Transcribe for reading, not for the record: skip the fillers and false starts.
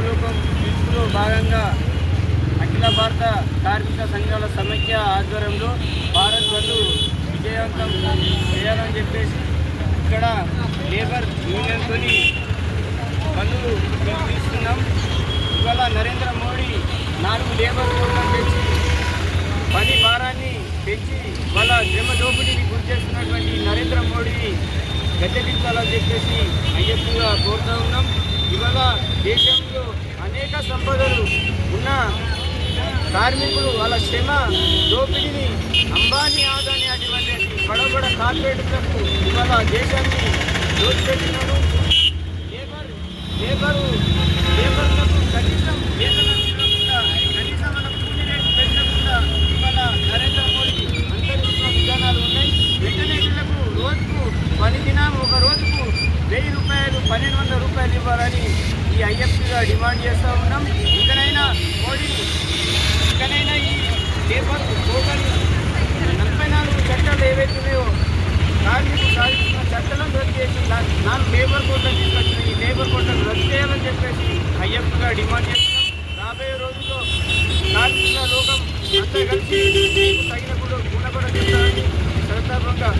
లోకం పిలుపులో భాగంగా అఖిల భారత కార్మిక సంఘాల సమైక్య ఆధ్వర్యంలో భారత్ బంద్ విజయవంతం చేయాలని చెప్పేసి ఇక్కడ లేబర్ యూనియన్తో బంధువులు తీసుకున్నాం. ఇవాళ నరేంద్ర మోడీ 4 లేబర్ కోడ్లను తెచ్చి పని భారాన్ని పెంచి వాళ్ళ శ్రమ దోపిడీని గురి చేస్తున్నటువంటి నరేంద్ర మోడీని గద్దెదించాలని చెప్పేసి ఐఎఫ్గా కోరుతూ ఉన్నాం. ఇవాళ దేశంలో అనేక సంపదలు ఉన్న కార్మికులు వాళ్ళ శ్రమ దోపిడీని అంబానీ ఆదాని అటువంటి బడబడ కార్పొరేట్లకు ఇవాళ దేశాన్ని దోచిపెట్టినారు. లేబర్లకు కనీసం వేతనం ఇవ్వకుండా కనీసం మన కూలీ రేటు పెంచకుండా ఇవాళ నరేంద్ర మోడీ అనుసరిస్తున్న విధానాలు ఉన్నాయి. వెంటనే వీళ్లకు రోజుకు పని దినం ఒక రోజుకు 1000 రూపాయలు 1200 రూపాయలు ఇవ్వాలని ఈ ఐఎఫ్గా డిమాండ్ చేస్తూ ఉన్నాం. ఇకనైనా మోడీ ఈ లేబర్ కోడ్లను 44 చట్టాలు ఏవైతున్నాయో కార్మికులు సాధిస్తున్న చట్టాలను రద్దు చేసి 4 లేబర్ కోడ్లను తీసుకొచ్చిన ఈ లేబర్ కోడ్లను రద్దు చేయాలని చెప్పేసి ఐఎఫ్గా డిమాండ్ చేస్తున్నాం. రాబోయే రోజుల్లో కార్మికుల లోకం అంతా కలిసి తగిన కూడా చెప్తారని సందర్భంగా